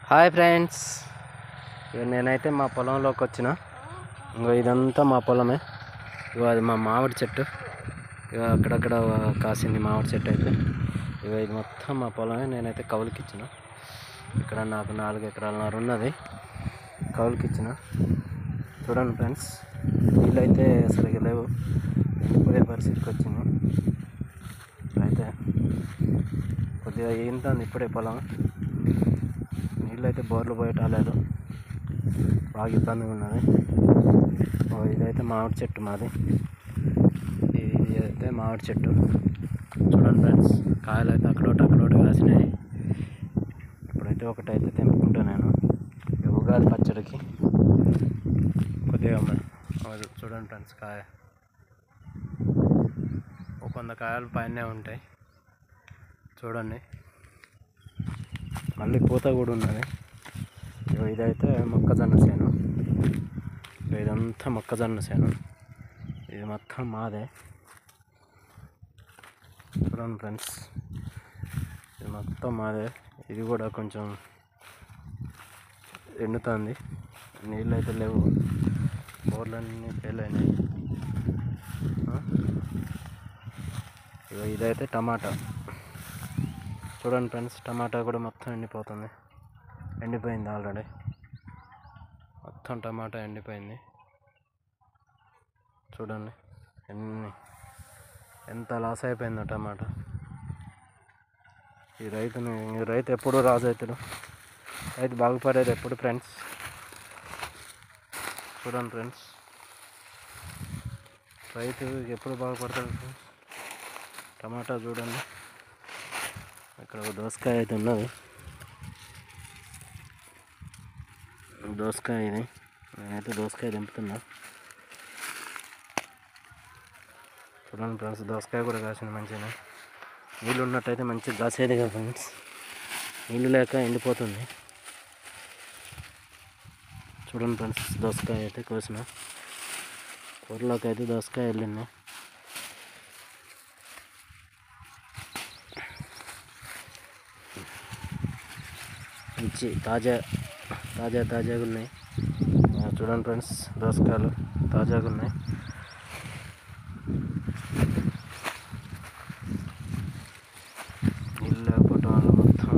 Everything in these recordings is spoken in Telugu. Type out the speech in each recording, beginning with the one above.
హాయ్ ఫ్రెండ్స్, నేనైతే మా పొలంలోకి వచ్చిన. ఇదంతా మా పొలమే. అది మా మామిడి చెట్టు. అక్కడక్కడ కాసింది మామిడి చెట్టు అయితే. ఇది మొత్తం మా పొలమే. నేనైతే కౌలుకి ఇచ్చిన. ఇక్కడ నాకు 4 ఎకరాలన్నర ఉన్నది, కౌలుకి ఇచ్చిన. చూడండి ఫ్రెండ్స్, నీళ్ళైతే సరిగ్గా లేవు, ఎండిపోయే పరిస్థితికి వచ్చింది. అయితే కొద్దిగా ఏంటుంది ఇప్పుడే పొలం. నీళ్ళు అయితే బోర్లు పోయటాలేదు, బాగా ఇబ్బందిగా ఉన్నది. ఇదైతే మామిడి చెట్టు మాది. ఇది అయితే మామిడి చెట్టు. చూడండి ఫ్రెండ్స్, కాయలు అయితే అక్కడోటి కాసినాయి. ఇప్పుడైతే ఒకటైతే తెంపుకుంటా నేను ఉగాది పచ్చడికి. కొద్దిగా చూడండి ఫ్రెండ్స్, కాయ ఒక 100 కాయలు పైనే ఉంటాయి. చూడండి, మళ్ళీ పూత కూడా ఉన్నది. ఇదైతే మొక్కజొన్న చేను. ఇదంతా మొక్కజొన్న చేను. ఇది మొత్తం మాదే. చూడండి ఫ్రెండ్స్, ఇది మొత్తం మాదే. ఇది కూడా కొంచెం ఎండుతుంది, నీళ్ళు అయితే లేవు, బోర్లన్నీ ఫెయిల్ అయినాయి. ఇదైతే టమాటా. చూడండి ఫ్రెండ్స్, టమాటా కూడా మొత్తం ఎండిపోయింది ఆల్రెడీ. మొత్తం టమాటా ఎండిపోయింది. చూడండి ఎంత లాస్ అయిపోయిందో టమాటా. ఈ రైతు ఎప్పుడు రాజు అవుతాడు, రైతు బాగుపడేది ఎప్పుడు ఫ్రెండ్స్. చూడండి ఫ్రెండ్స్, రైతు ఎప్పుడు బాగుపడతాడు ఫ్రెండ్స్. టమాటా చూడండి, ఇక్కడ ఒక దోసకాయ అయితే ఉన్నది. దోసకాయ ఇది. నేనైతే దోసకాయ తెంపుతున్నా. చూడండి ఫ్రెండ్స్, దోసకాయ కూడా కాసింది మంచిగా. నీళ్ళు ఉన్నట్టయితే మంచిగా కాసేది కదా ఫ్రెండ్స్. నీళ్ళు లేక ఎండిపోతుంది. చూడండి ఫ్రెండ్స్, దోసకాయ అయితే కోసిన. కూరలోకి అయితే దోసకాయ వెళ్ళింది. మంచి తాజాగా ఉన్నాయి. చూడండి ఫ్రెండ్స్, దోసకాయలు తాజాగా ఉన్నాయి. నీళ్ళు లేకపోవటం వల్ల మొత్తం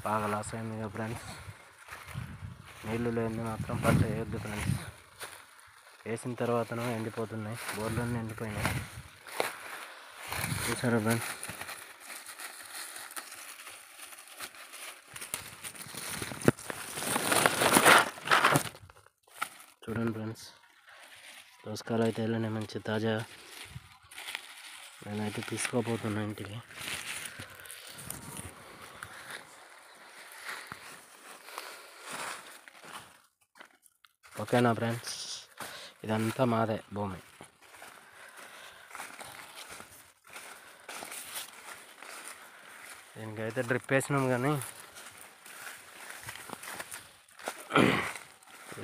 బాగా లాస్ అయింది కదా ఫ్రెండ్స్. నీళ్ళు లేని మాత్రం పంట వేయొద్దు ఫ్రెండ్స్. వేసిన తర్వాతనో ఎండిపోతున్నాయి, బోర్లన్నీ ఎండిపోయినాయి. చూసారా ఫ్రెండ్స్. చూడండి ఫ్రెండ్స్, దోసకాయలు అయితే వెళ్ళినాయి మంచి తాజా. నేనైతే తీసుకోపోతున్నా ఇంటికి. ఓకేనా ఫ్రెండ్స్, ఇదంతా మాదే భూమి. దీనికైతే డ్రిప్ వేసినాం కానీ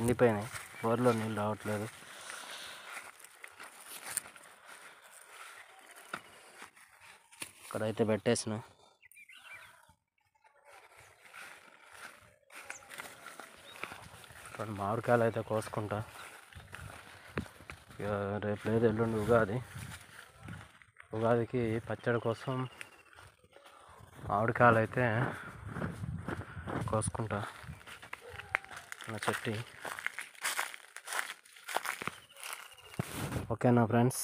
ఎండిపోయినాయి, బోర్లో నీళ్ళు రావట్లేదు. ఇక్కడైతే పెట్టేసినాం. ఇప్పుడు మామిడికాయలు అయితే కోసుకుంటా. ఇక రేపు లేదు, ఎల్లుండి ఉగాదికి పచ్చడి కోసం మామిడికాయలు అయితే కోసుకుంటా నా చెట్టు. ఓకేనా ఫ్రెండ్స్.